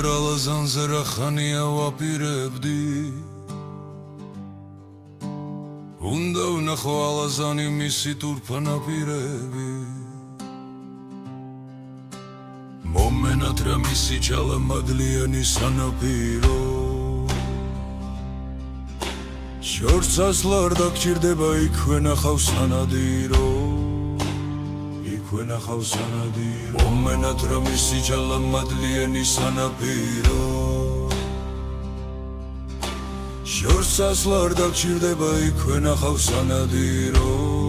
პარალაზანზე რა ხანია ვაპირებდი უნდა ვნახო ალაზანი მისი თურფანაპირები მომენად რა მისი ჩალამადლიანი სანაპირო შორს ასლარ და გჭირდება იქვე ნახავს სანადირო იქვე ნახავს სანადირო მომენად რა მისი ჩალამადლიანი სანაპირო შორს ასლარ და გჭირდება იქვე ნახავს სანადირო